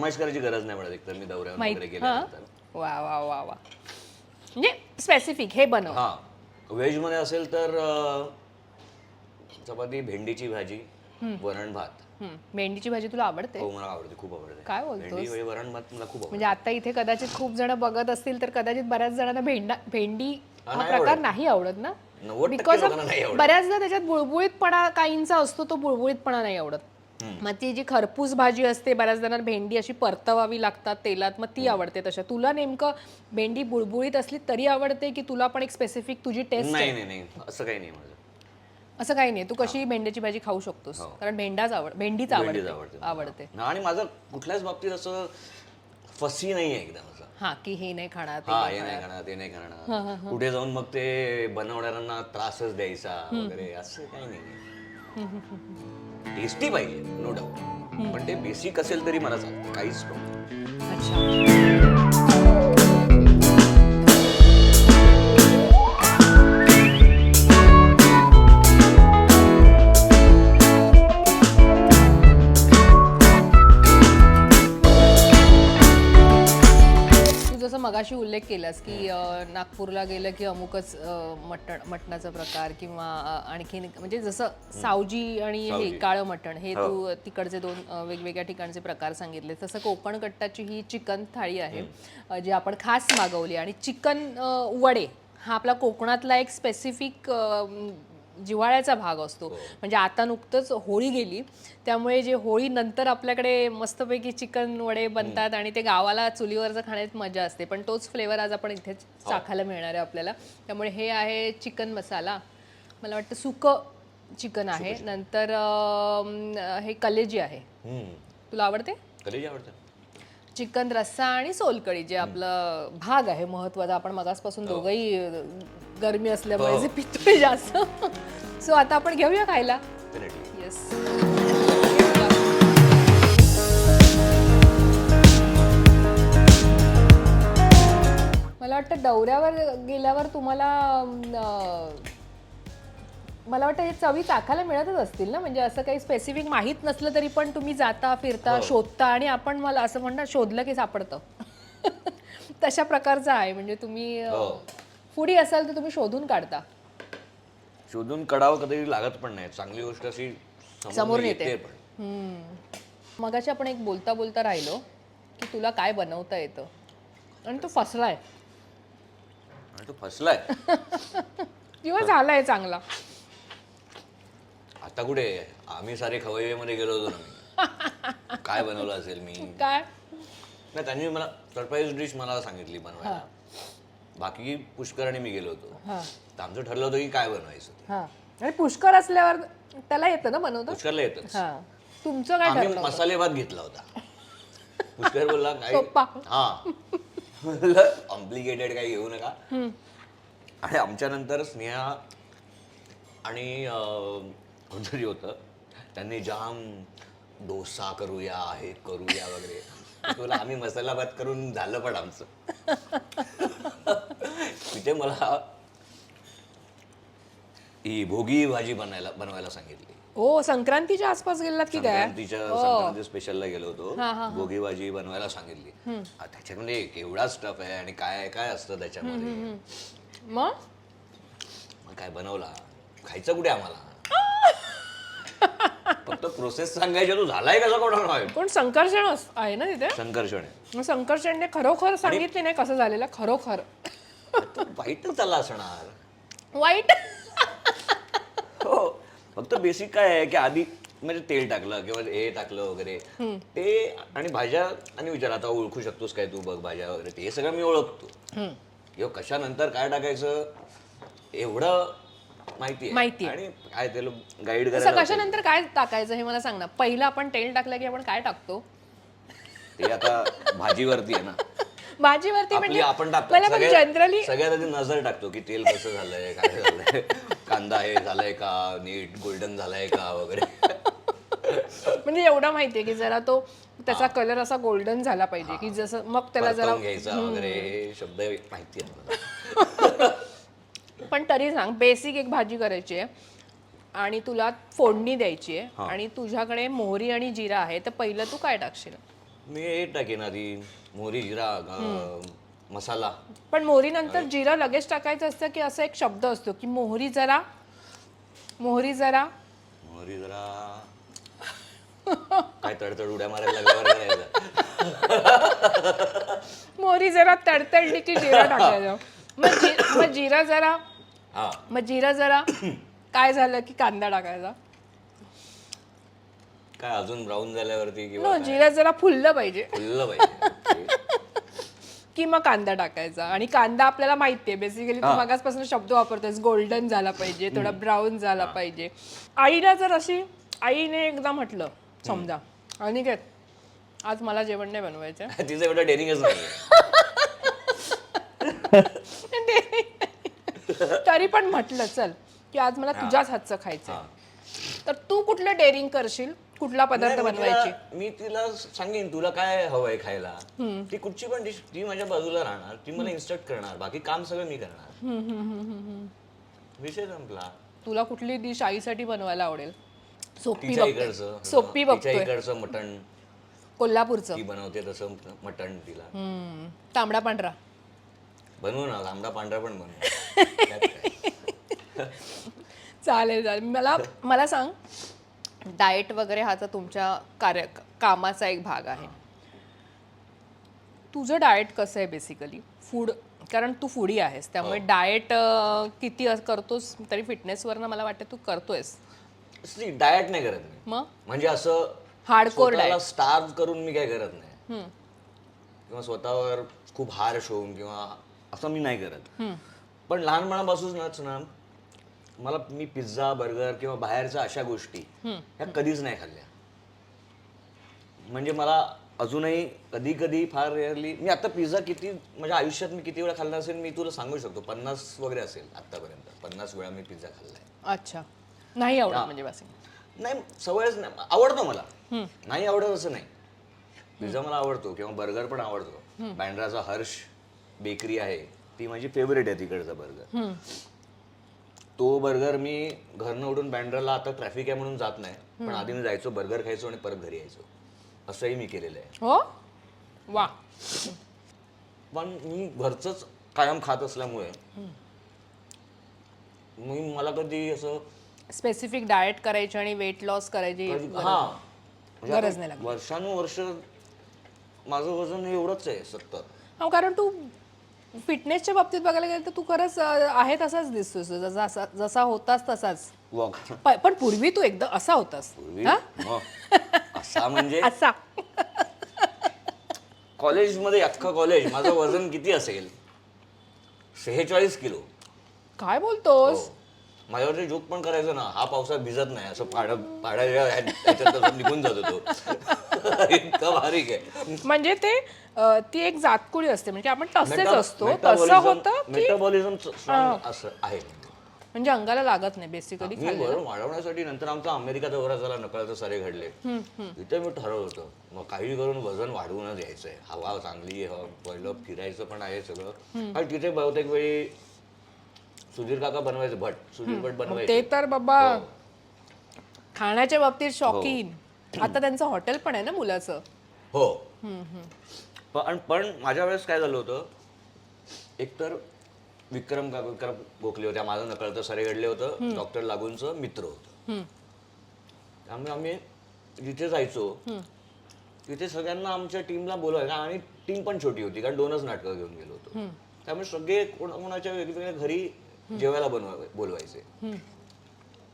फरमाईश करायची गरज नाही पडत एकतर मी दौऱ्यावर वगैरे गेल्यानंतर. वा वा वा वा, म्हणजे स्पेसिफिक हे बनव. हा, व्हेज मध्ये असेल तर चपाती, भेंडीची भाजी, वरण भात. भेंडीची भाजी तुला आवडते? हो, मला आवडते, खूप आवडते. काय बोलतोस? भेंडी वरण भात मला खूप आवडते. म्हणजे आता इथे कदाचित खूप जण बघत असतील तर कदाचित बऱ्याच जणांना भेंडी हा नाही प्रकार आवडत. नाही आवडत ना, 90% बिकॉज लोकांना नाही आवडत. बऱ्याचदा त्याच्यात बुळबुळीतपणा काहींचा असतो, तो बुळबुळीतपणा नाही आवडत. मग ती जी खरपूस भाजी असते, बऱ्याच जणांना भेंडी अशी परतवावी लागतात तेलात, मग ती आवडते. तशा तुला नेमकं भेंडी बुळबुळीत असली तरी आवडते की तुला पण एक स्पेसिफिक तुझी टेस्ट? नाही नाही नाही, असं काही नाही माझं. असं काही नाही, तू कशी भेंड्याची भाजी खाऊ शकतोस, कारण भेंडीच भेंडीच आवडते. आणि माझं कुठल्याच बाबतीत असं फसी नाही आहे एकदम असं. हा, की हे नाही खाणार हा, हे नाही खाणार, ते नाही खाणार, कुठे जाऊन मग ते बनवणाऱ्यांना त्रासच द्यायचा वगैरे, असं काही नाही. टेस्टी पाहिजे नो डाऊट, पण ते बेसिक असेल तरी मला चालतं, काहीच प्रॉब्लेम. अच्छा. जसं मगाशी उल्लेख केलास की नागपूरला गेलं की अमुकच मटणाचा प्रकार किंवा आणखीन, म्हणजे जसं सावजी आणि हे काळं मटण, हे तू तिकडचे दोन वेगवेगळ्या ठिकाणचे प्रकार सांगितले. तसं कोकण कट्टाची ही चिकन थाळी आहे जी आपण खास मागवली. आणि चिकन वडे हा आपला कोकणातला एक स्पेसिफिक जिव्हाळ्याचा भाग असतो. म्हणजे आता नुकतंच होळी गेली, त्यामुळे जे होळी नंतर आपल्याकडे मस्तपैकी चिकन वडे बनतात आणि ते गावाला चुलीवरचं खाण्यात मजा असते. पण तोच फ्लेवर आज आपण इथेच चाखायला मिळणार आहे आपल्याला. त्यामुळे हे आहे चिकन मसाला, मला वाटतं सुकं चिकन आहे. नंतर हे कलेजी आहे, तुला आवडते? कलेजी आवडतं. चिकन रस्सा आणि सोलकढी, जे आपलं भाग आहे महत्वाचा. आपण मगासपासून दोघंही गरमी असल्यामुळे जे पितोय जास्त. सो आता आपण घेऊया खायला. येस, मला वाटतं दौऱ्यावर गेल्यावर तुम्हाला मला वाटतं हे चवी चाखायला मिळतच असतील ना. म्हणजे असं काही स्पेसिफिक माहीत नसलं तरी पण तुम्ही जाता, फिरता, शोधता, आणि आपण मला असं म्हणणार शोधलं की सापडतं. तशा प्रकारचं आहे. म्हणजे तुम्ही फूडी असाल तर तुम्ही शोधून काढता. शोधून काढावं कधी लागत पण नाही, चांगली गोष्ट अशी समोर येते पण. मगाशी आपण एक बोलता बोलता राहिलो की तुला काय बनवता येतं, आणि तो फसलाय. आणि तो फसलाय किंवा झालाय चांगला. आता कुठे आम्ही सारे खवय्येमध्ये गेलो होतो ना, काय बनवलं असेल मी काय नाही. त्यांनी मला सरप्राईज डिश मला सांगितली बनवायला. बाकी पुष्कर आणि मी गेलो होतो, तर आमचं ठरलं होतं की काय बनवायचं ते. आणि पुष्कर असल्यावर त्याला येतं ना बनवता. पुष्करला येतच. तुमचं काय आम्ही ठरलं? मसाले भात घेतला होता. पुष्कर बोलला काय, सोप्पा. कॉम्प्लिकेटेड काही घेऊ नका. आणि आमच्या नंतर स्नेहा आणि कोणतरी होतं, त्यांनी जाम डोसा करूया, हे करूया वगैरे. तुला आम्ही मसाला भात करून झालं पण आमचं. तिथे मला ही भोगी भाजी बनवायला सांगितली. हो, संक्रांतीच्या आसपास गेलात की काय? संक्रांती स्पेशलला गेलो होतो. भोगी भाजी बनवायला सांगितली. त्याच्यामध्ये केवढा स्टफ आहे आणि काय काय असतं त्याच्यामध्ये. मग काय बनवला, खायचं कुठे आम्हाला. फक्त प्रोसेस सांगायची, तू झालाय कसा कोणाला. पण संकर्षण आहे ना तिथे. संकर्षण आहे. संकर्षणने खरोखर सांगितले नाही कसं झालेलं. खरोखर वाईटच झाला असणार. वाईट. हो, फक्त बेसिक काय आहे की आधी म्हणजे तेल टाकलं किंवा हे टाकलं वगैरे ते, आणि भाज्या, आणि विचार आता ओळखू शकतोस काय तू, बघ भाज्या वगैरे ते सगळं मी ओळखतो. किंवा कशानंतर काय टाकायचं एवढं माहिती आणि काय ते गाईड करायला. कशानंतर काय टाकायचं हे मला सांग ना. पहिलं आपण तेल टाकलं की आपण काय टाकतो? ते आता भाजीवरती आहे ना. भाजीवरती म्हणजे आपण जनरली सगळ्यात आधी नजर टाकतो की तेल कसं झालंय, काय झालंय, कांदा हे झालाय का, नीट गोल्डन झालाय का वगैरे. म्हणजे एवढं माहितीये की जरा तो त्याचा कलर असा गोल्डन झाला पाहिजे की जसं, मग त्याला जरा घ्यायचा वगैरे, हे शब्द माहिती आहे. पण तरी सांग, बेसिक एक भाजी करायची आहे आणि तुला फोडणी द्यायची आहे आणि तुझ्याकडे मोहरी आणि जिरा आहे, तर पहिलं तू काय टाकशील? मी हे टाकेन आधी मोहरी जिरा मसाला. पण मोहरी नंतर जिरं लगेच टाकायचं असतं की असा एक शब्द असतो की मोहरी जरा मोहरी जरा काय तडतड उड्या मारायला लागल्यावर करायचं. मोहरी जरा तडतडली की जिरा टाकायचं. मग जिरा जरा हा मग जिरा जरा काय झालं की कांदा टाकायचा. काय अजून ब्राऊन झाल्यावरती किंवा जिरा जरा फुललं पाहिजे फुललं पाहिजे. की मग कांदा टाकायचा. आणि कांदा आपल्याला माहितीये बेसिकली तू मागासपासून शब्द वापरतोयस गोल्डन झाला पाहिजे, थोडा ब्राऊन झाला पाहिजे. आईला जर अशी आईने एकदा म्हटलं समजा आणि काय आज मला जेवण नाही बनवायचं तिचं एवढं डेअरिंगच नाही. तरी पण म्हटलं चल की आज मला तुझ्याच हातचं खायचंय, तर तू कुठलं डेअरिंग करशील, कुठला पदार्थ बनवायची? मी तिला सांगेन तुला काय हवंय खायला. ती कुठची पण डिश ती माझ्या बाजूला राहणार, ती मला इन्स्ट्रक्ट करणार, बाकी काम सगळं मी करणार. विषय संपला. तुला कुठली डिश आईसाठी बनवायला आवडेल? सोपी तिच्या बघतोय इकडचं तिच्या इकडचं मटण कोल्हापूरचं ती बनवते तसं मटण तिला तांबडा पांढरा बनवू ना. तांबडा पांढरा पण बनवू. त्यात काय. चालेल चालेल. मला सांग, डाएट वगैरे हा तर तुमच्या कामाचा एक भाग आहे. तुझं डाएट कसं आहे बेसिकली? फूड, कारण तू फूडी आहेस त्यामुळे डाएट किती करतोस? तरी फिटनेसवरनं मला वाटतं तू करतोयस. डाएट नाही करत मी. मग म्हणजे असं हार्डकोर डाएट स्टार्व करून मी काय करत नाही, किंवा स्वतःवर खूप हार्श होऊन किंवा असं मी नाही करत. पण लहानपणापासूनच ना मी पिझ्झा बर्गर किंवा बाहेरच्या अशा गोष्टी ह्या कधीच नाही खाल्ल्या. म्हणजे मला अजूनही कधी कधी फार रेअरली मी आता पिझ्झा किती माझ्या आयुष्यात मी किती वेळा खाल्ला असेल मी तुला सांगू शकतो. 50 वगैरे असेल आतापर्यंत. 50 वेळा मी पिझ्झा खाल्लाय. अच्छा, नाही आवडत म्हणजे बस? नाही, सवयच नाही. आवडतो मला, नाही आवडत असं नाही. पिझ्झा मला आवडतो किंवा बर्गर पण आवडतो. बँड्राचा हर्ष बेकरी आहे ती माझी फेवरेट आहे तिकडचा बर्गर. तो बर्गर मी घरनं उठून बँड्राला आता ट्रॅफिक आहे म्हणून जात नाही, पण आधी मी जायचो बर्गर खायचो आणि परत घरी यायचो. असंही मी केलेलं आहे. हो वा. पण मी घरचंच कायम खात असल्यामुळे मला कधी असं स्पेसिफिक डाएट करायची आणि वेट लॉस करायची गरज नाही लागली. वर्षानुवर्ष माझं वजन एवढंच आहे 70. हो, कारण तू फिटनेसच्या बाबतीत बघायला गेलं तर तू खरंच आहे तसाच दिसतोस, जसा होतास तसाच. पण पूर्वी तू एकदम असा होतास. असा म्हणजे असा कॉलेजमध्ये अख्खा कॉलेज माझं वजन किती असेल? 46 किलो. काय बोलतोस? माझ्यावरती जोक पण करायचं ना, हा पावसात भिजत नाही असं पाड्या निघून जातो तो. इतका बारीक आहे. म्हणजे ती एक जातकुळी असते, म्हणजे आपण तसेच असतो तसं होतं. मेटाबॉलिझम असं आहे म्हणजे अंगाला लागत नाही बेसिकली. वजन वाढवण्यासाठी नंतर आमचा अमेरिका दौरा झाला, नकळत सारे घडले. तिथे मी ठरवलं होतं मग काही करून वजन वाढवूनच यायचंय. हवा चांगली आहे, पहिलं फिरायचं पण आहे सगळं. आणि तिथे बहुतेक वेळी सुधीर काका बनवायचे, सुधीर भट बनवायचे. ते तर बाबा खाण्याच्या बाबतीत शौकीन. आता त्यांचं हॉटेल पण आहे ना मुलाचं. हो. पण माझ्या वेळेस काय झालं होतं, एकतर विक्रम गोखले होत्या, माझं नकळतं सारे घडले होतं, डॉक्टर लागूंचं मित्र होतं. त्यामुळे आम्ही जिथे जायचो तिथे सगळ्यांना आमच्या टीमला बोलवायचं. आणि टीम पण छोटी होती कारण 2च नाटकं घेऊन गेलो होतो. त्यामुळे सगळे कोणाच्या वेगवेगळ्या घरी जेवायला बोलवायचे.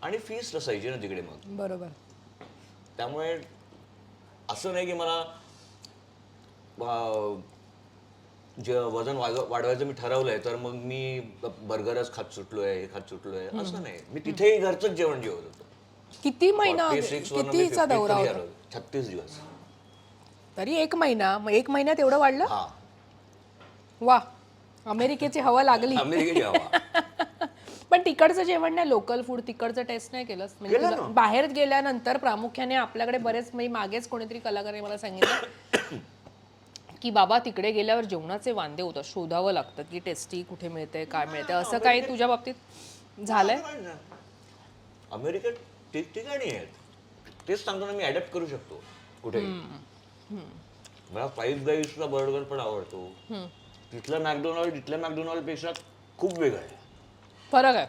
आणि फीस्ट असायची ना तिकडे. मग बरोबर. त्यामुळे असं नाही की मला जे वजन वाढवायचं मी ठरवलंय तर मग मी बर्गरच खात सुटलोय, हे खात सुटलोय असं नाही. मी तिथेही घरचंच जेवण जेवत होतो. किती महिना, कितीचा दौरा होता? 36 दिवस. तरी 1 महिना. मग 1 महिन्यात एवढं वाढलं? हा. वा, अमेरिकेची हवा लागली. अमेरिकेची हवा. पण तिकडचं जेवण नाही, लोकल फूड तिकडचं टेस्ट नाही केलंस? म्हणजे बाहेर गेल्यानंतर प्रामुख्याने आपल्याकडे बरेच, म्हणजे मागेच कोणीतरी कलाकाराने मला सांगितलं की बाबा तिकडे गेल्यावर जेवणाचे वांदे होतात, शोधावं लागतं की टेस्टी कुठे मिळते, काय मिळते. असं काही तुझ्या बाबतीत झालंय? अमेरिकेत ठिकठिकाणी आहेत, तेच सांगतो ना मी, अडॅप्ट करू शकतो कुठेही. मला फाईव्ह गाईजचा बर्गर पण आवडतो. तिथला मॅकडोनाल्ड इथल्या मॅकडोनाल्ड पेक्षा खूप वेगळा आहे. फरक आहे.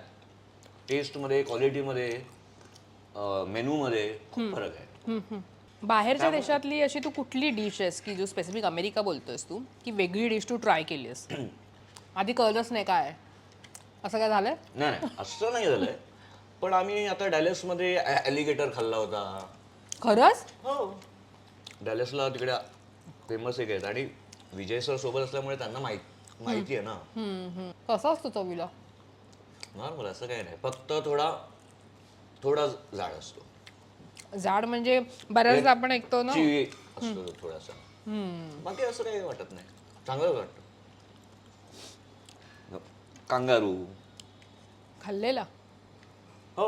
टेस्टमध्ये, क्वालिटीमध्ये, मेनूमध्ये खूप फरक आहे. बाहेरच्या देशातली अशी तू कुठली डिश आहेस की जो स्पेसिफिक अमेरिका बोलतोयस तू की वेगळी डिश तू ट्राय केलीस आधी कळलंच नाही काय आहे? असं काय झालंय? नाही नाही असं नाही झालंय. पण आम्ही आता डॅलसमध्ये ॲलिगेटर खाल्ला होता. खरंच? हो, डॅलसला तिकडे फेमस एक आहेत आणि विजय सर सोबत असल्यामुळे त्यांना माहिती आहे ना. कसं असतो चवीला? नॉर्मल असं काही नाही, फक्त थोडा जाड असतो. जाड म्हणजे बऱ्याचदा आपण ऐकतो ना. चिवी असतो तो थोडासा. बाकी असं काही वाटत नाही, चांगलंच वाटतं. कांगारू खाल्लेला? हो